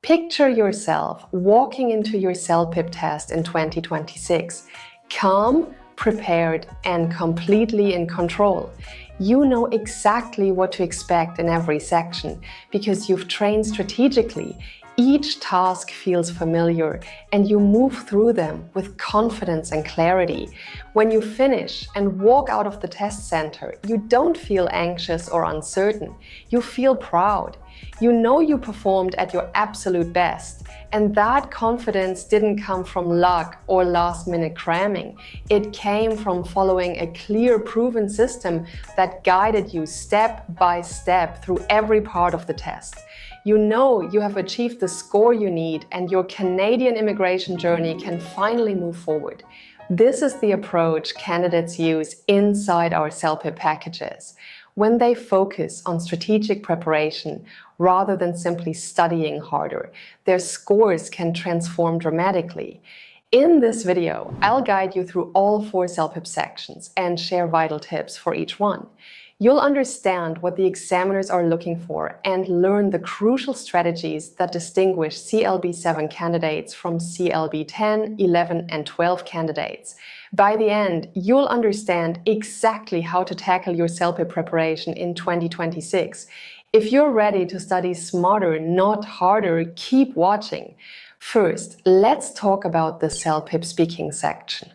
Picture yourself walking into your CELPIP test in 2026, calm, prepared, and completely in control. You know exactly what to expect in every section because you've trained strategically. Each task feels familiar and you move through them with confidence and clarity. When you finish and walk out of the test center, you don't feel anxious or uncertain. You feel proud. You know you performed at your absolute best. And that confidence didn't come from luck or last-minute cramming. It came from following a clear, proven system that guided you step by step through every part of the test. You know you have achieved the score you need and your Canadian immigration journey can finally move forward. This is the approach candidates use inside our CELPIP packages. When they focus on strategic preparation rather than simply studying harder, their scores can transform dramatically. In this video, I'll guide you through all 4 CELPIP sections and share vital tips for each one. You'll understand what the examiners are looking for and learn the crucial strategies that distinguish CLB 7 candidates from CLB 10, 11, and 12 candidates. By the end, you'll understand exactly how to tackle your CELPIP preparation in 2026. If you're ready to study smarter, not harder, keep watching. First, let's talk about the CELPIP speaking section.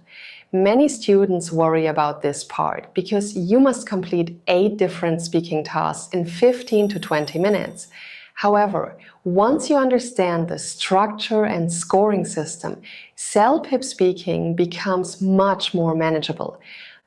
Many students worry about this part because you must complete 8 different speaking tasks in 15 to 20 minutes. However, once you understand the structure and scoring system, CELPIP speaking becomes much more manageable.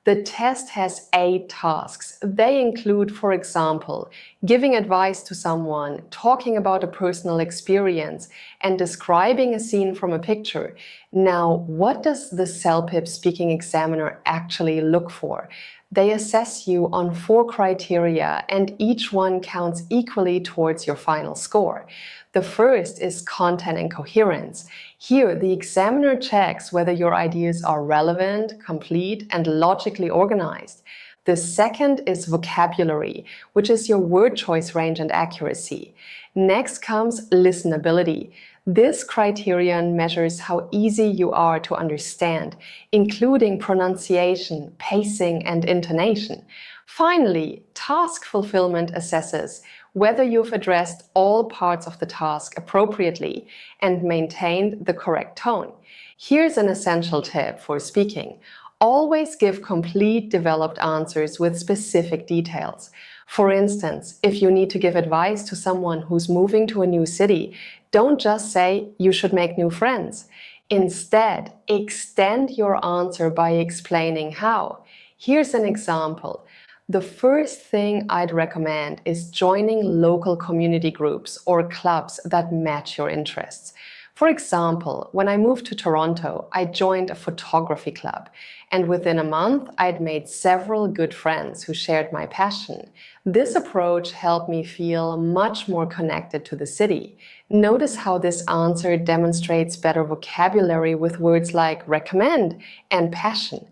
The test has 8 tasks. They include, for example, giving advice to someone, talking about a personal experience, and describing a scene from a picture. Now, what does the CELPIP speaking examiner actually look for? They assess you on 4 criteria, and each one counts equally towards your final score. The first is content and coherence. Here, the examiner checks whether your ideas are relevant, complete, and logically organized. The second is vocabulary, which is your word choice range and accuracy. Next comes listenability. This criterion measures how easy you are to understand, including pronunciation, pacing, and intonation. Finally, task fulfillment assesses whether you've addressed all parts of the task appropriately and maintained the correct tone. Here's an essential tip for speaking. Always give complete, developed answers with specific details. For instance, if you need to give advice to someone who's moving to a new city, don't just say, "You should make new friends." Instead, extend your answer by explaining how. Here's an example. The first thing I'd recommend is joining local community groups or clubs that match your interests. For example, when I moved to Toronto, I joined a photography club, and within a month, I'd made several good friends who shared my passion. This approach helped me feel much more connected to the city. Notice how this answer demonstrates better vocabulary with words like recommend and passion.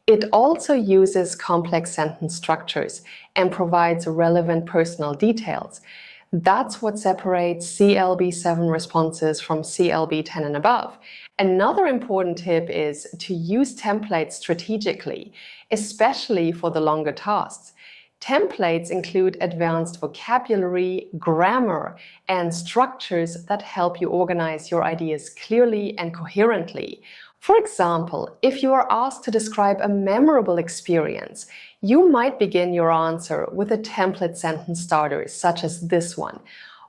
It also uses complex sentence structures and provides relevant personal details. That's what separates CLB 7 responses from CLB 10 and above. Another important tip is to use templates strategically, especially for the longer tasks. Templates include advanced vocabulary, grammar, and structures that help you organize your ideas clearly and coherently. For example, if you are asked to describe a memorable experience, you might begin your answer with a template sentence starter, such as this one.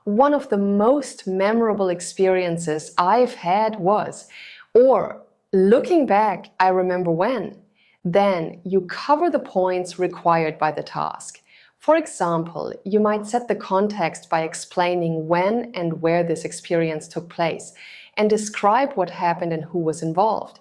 "One of the most memorable experiences I've had was," or "Looking back, I remember when." Then you cover the points required by the task. For example, you might set the context by explaining when and where this experience took place, and describe what happened and who was involved.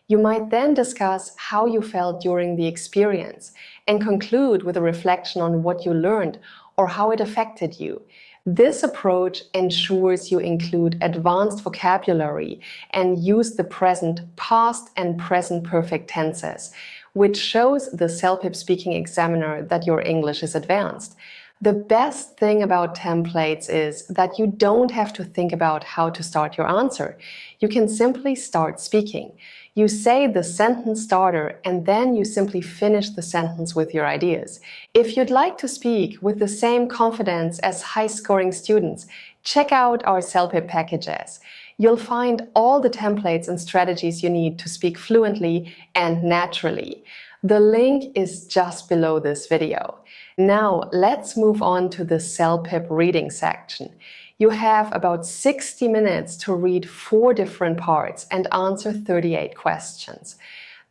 You might then discuss how you felt during the experience and conclude with a reflection on what you learned or how it affected you. This approach ensures you include advanced vocabulary and use the present, past, and present perfect tenses, which shows the CELPIP speaking examiner that your English is advanced. The best thing about templates is that you don't have to think about how to start your answer. You can simply start speaking. You say the sentence starter and then you simply finish the sentence with your ideas. If you'd like to speak with the same confidence as high-scoring students, check out our CELPIP packages. You'll find all the templates and strategies you need to speak fluently and naturally. The link is just below this video. Now let's move on to the CELPIP reading section. You have about 60 minutes to read 4 different parts and answer 38 questions.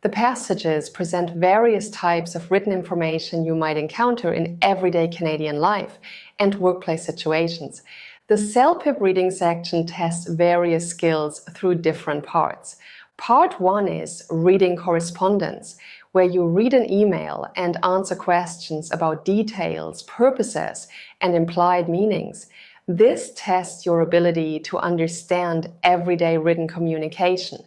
The passages present various types of written information you might encounter in everyday Canadian life and workplace situations. The CELPIP reading section tests various skills through different parts. Part 1 is reading correspondence, where you read an email and answer questions about details, purposes, and implied meanings. This tests your ability to understand everyday written communication.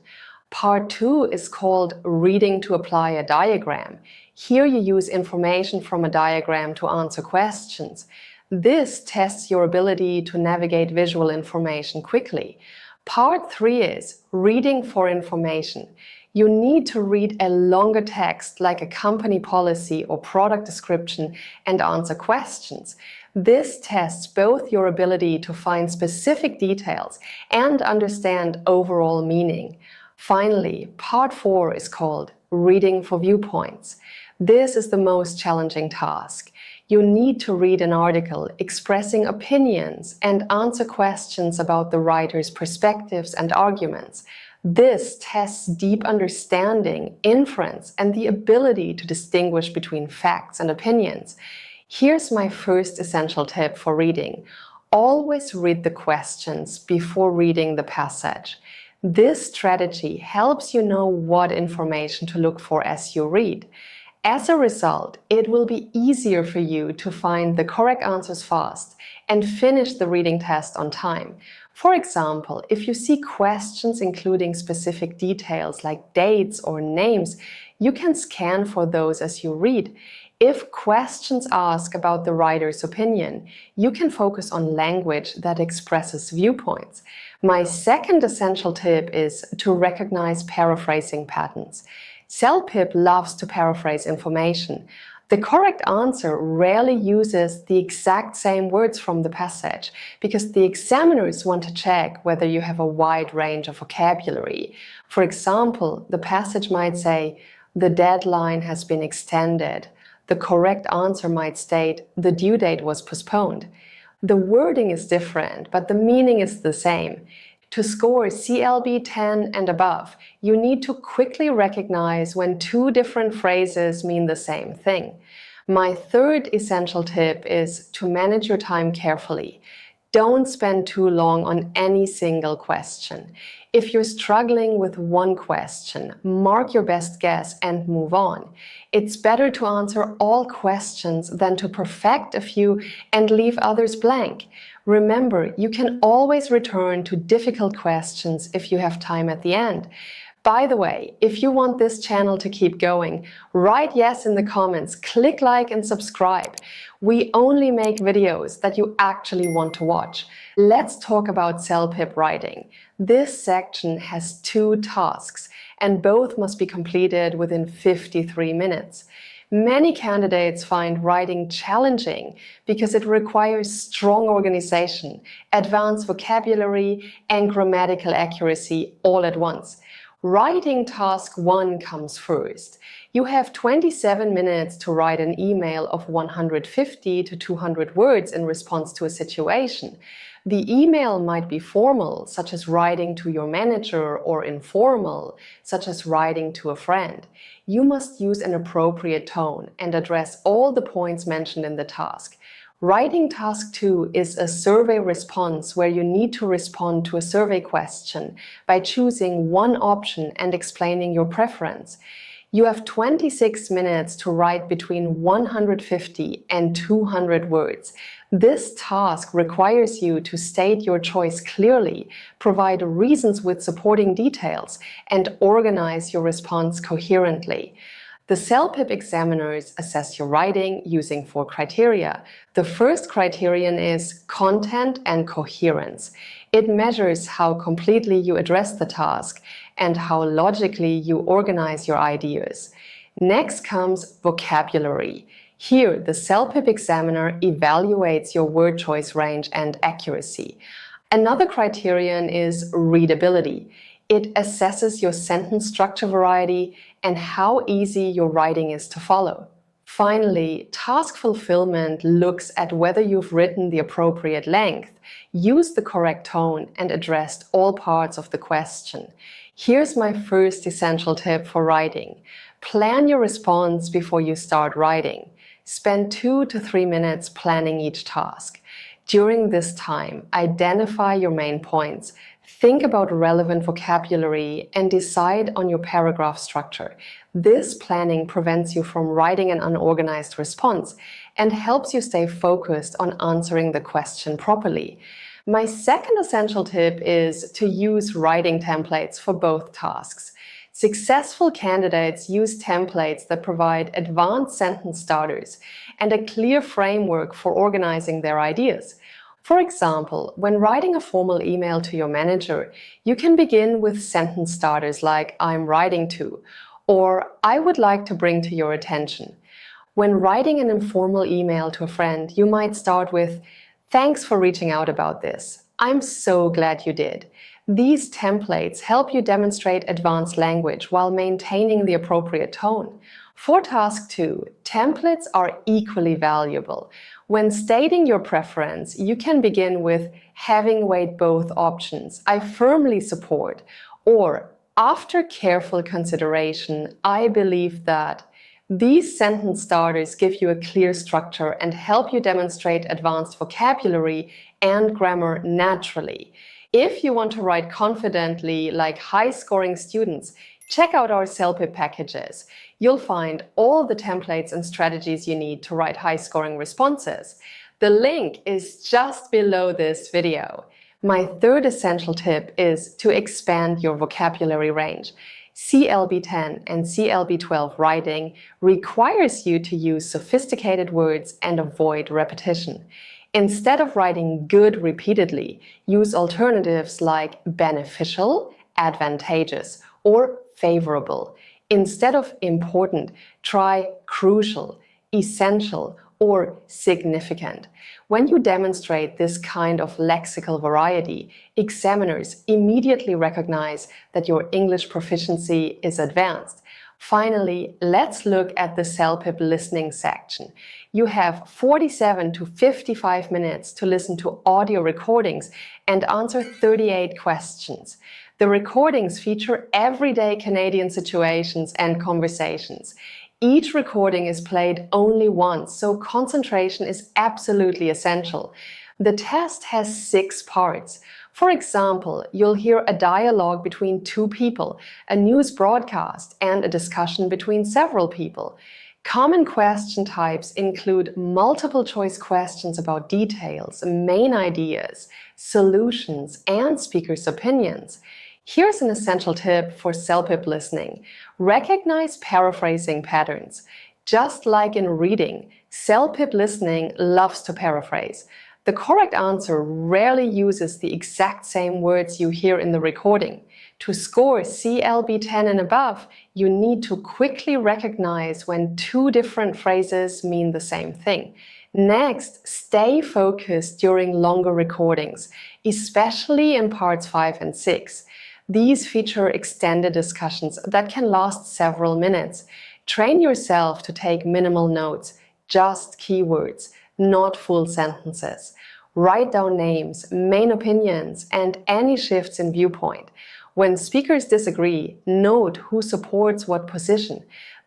Part 2 is called reading to apply a diagram. Here you use information from a diagram to answer questions. This tests your ability to navigate visual information quickly. Part 3 is reading for information. You need to read a longer text like a company policy or product description and answer questions. This tests both your ability to find specific details and understand overall meaning. Finally, part 4 is called reading for viewpoints. This is the most challenging task. You need to read an article expressing opinions and answer questions about the writer's perspectives and arguments. This tests deep understanding, inference, and the ability to distinguish between facts and opinions. Here's my first essential tip for reading. Always read the questions before reading the passage. This strategy helps you know what information to look for as you read. As a result, it will be easier for you to find the correct answers fast and finish the reading test on time. For example, if you see questions including specific details like dates or names, you can scan for those as you read. If questions ask about the writer's opinion, you can focus on language that expresses viewpoints. My second essential tip is to recognize paraphrasing patterns. CELPIP loves to paraphrase information. The correct answer rarely uses the exact same words from the passage because the examiners want to check whether you have a wide range of vocabulary. For example, the passage might say, "The deadline has been extended." The correct answer might state, "The due date was postponed." The wording is different, but the meaning is the same. To score CLB 10 and above, you need to quickly recognize when 2 different phrases mean the same thing. My third essential tip is to manage your time carefully. Don't spend too long on any single question. If you're struggling with one question, mark your best guess and move on. It's better to answer all questions than to perfect a few and leave others blank. Remember, you can always return to difficult questions if you have time at the end. By the way, if you want this channel to keep going, write yes in the comments, click like and subscribe. We only make videos that you actually want to watch. Let's talk about CELPIP writing. This section has 2 tasks, and both must be completed within 53 minutes. Many candidates find writing challenging because it requires strong organization, advanced vocabulary, and grammatical accuracy all at once. Writing task 1 comes first. You have 27 minutes to write an email of 150 to 200 words in response to a situation. The email might be formal, such as writing to your manager, or informal, such as writing to a friend. You must use an appropriate tone and address all the points mentioned in the task. Writing task 2 is a survey response where you need to respond to a survey question by choosing one option and explaining your preference. You have 26 minutes to write between 150 and 200 words. This task requires you to state your choice clearly, provide reasons with supporting details, and organize your response coherently. The CELPIP examiners assess your writing using 4 criteria. The first criterion is content and coherence. It measures how completely you address the task and how logically you organize your ideas. Next comes vocabulary. Here, the CELPIP examiner evaluates your word choice range and accuracy. Another criterion is readability. It assesses your sentence structure variety and how easy your writing is to follow. Finally, task fulfillment looks at whether you've written the appropriate length, used the correct tone, and addressed all parts of the question. Here's my first essential tip for writing. Plan your response before you start writing. Spend 2 to 3 minutes planning each task. During this time, identify your main points. Think about relevant vocabulary and decide on your paragraph structure. This planning prevents you from writing an unorganized response and helps you stay focused on answering the question properly. My second essential tip is to use writing templates for both tasks. Successful candidates use templates that provide advanced sentence starters and a clear framework for organizing their ideas. For example, when writing a formal email to your manager, you can begin with sentence starters like "I'm writing to" or "I would like to bring to your attention." When writing an informal email to a friend, you might start with "Thanks for reaching out about this. I'm so glad you did." These templates help you demonstrate advanced language while maintaining the appropriate tone. For task 2, templates are equally valuable. When stating your preference, you can begin with "having weighed both options, I firmly support," or "after careful consideration, I believe that." These sentence starters give you a clear structure and help you demonstrate advanced vocabulary and grammar naturally. If you want to write confidently like high-scoring students, check out our CELPIP packages. You'll find all the templates and strategies you need to write high-scoring responses. The link is just below this video. My third essential tip is to expand your vocabulary range. CLB10 and CLB12 writing requires you to use sophisticated words and avoid repetition. Instead of writing "good" repeatedly, use alternatives like "beneficial," "advantageous," or "favorable." Instead of "important," try "crucial," "essential," or "significant." When you demonstrate this kind of lexical variety, examiners immediately recognize that your English proficiency is advanced. Finally, let's look at the CELPIP listening section. You have 47 to 55 minutes to listen to audio recordings and answer 38 questions. The recordings feature everyday Canadian situations and conversations. Each recording is played only once, so concentration is absolutely essential. The test has 6 parts. For example, you'll hear a dialogue between 2 people, a news broadcast, and a discussion between several people. Common question types include multiple choice questions about details, main ideas, solutions, and speakers' opinions. Here's an essential tip for CELPIP listening. Recognize paraphrasing patterns. Just like in reading, CELPIP listening loves to paraphrase. The correct answer rarely uses the exact same words you hear in the recording. To score CLB10 and above, you need to quickly recognize when 2 different phrases mean the same thing. Next, stay focused during longer recordings, especially in parts 5 and 6. These feature extended discussions that can last several minutes. Train yourself to take minimal notes, just keywords, not full sentences. Write down names, main opinions, and any shifts in viewpoint. When speakers disagree, note who supports what position.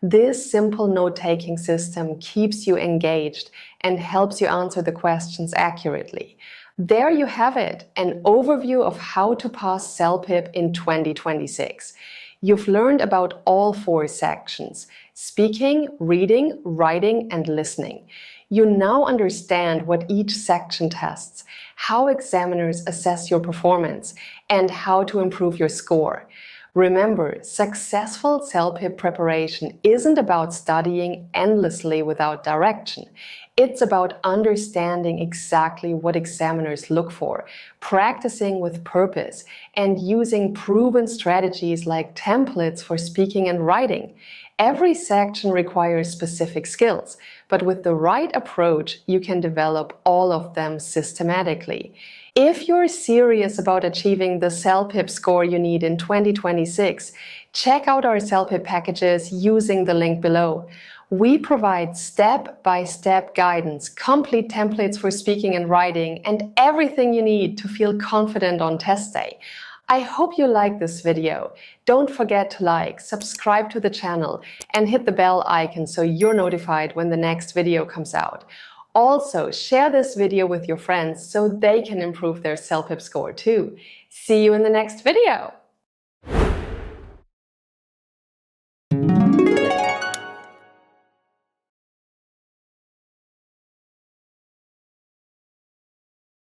This simple note-taking system keeps you engaged and helps you answer the questions accurately. There you have it, an overview of how to pass CELPIP in 2026. You've learned about all 4 sections: speaking, reading, writing, and listening. You now understand what each section tests, how examiners assess your performance, and how to improve your score. Remember, successful CELPIP preparation isn't about studying endlessly without direction. It's about understanding exactly what examiners look for, practicing with purpose, and using proven strategies like templates for speaking and writing. Every section requires specific skills, but with the right approach, you can develop all of them systematically. If you're serious about achieving the CELPIP score you need in 2026, check out our CELPIP packages using the link below. We provide step-by-step guidance, complete templates for speaking and writing, and everything you need to feel confident on test day. I hope you liked this video. Don't forget to like, subscribe to the channel, and hit the bell icon so you're notified when the next video comes out. Also, share this video with your friends so they can improve their CELPIP score too. See you in the next video!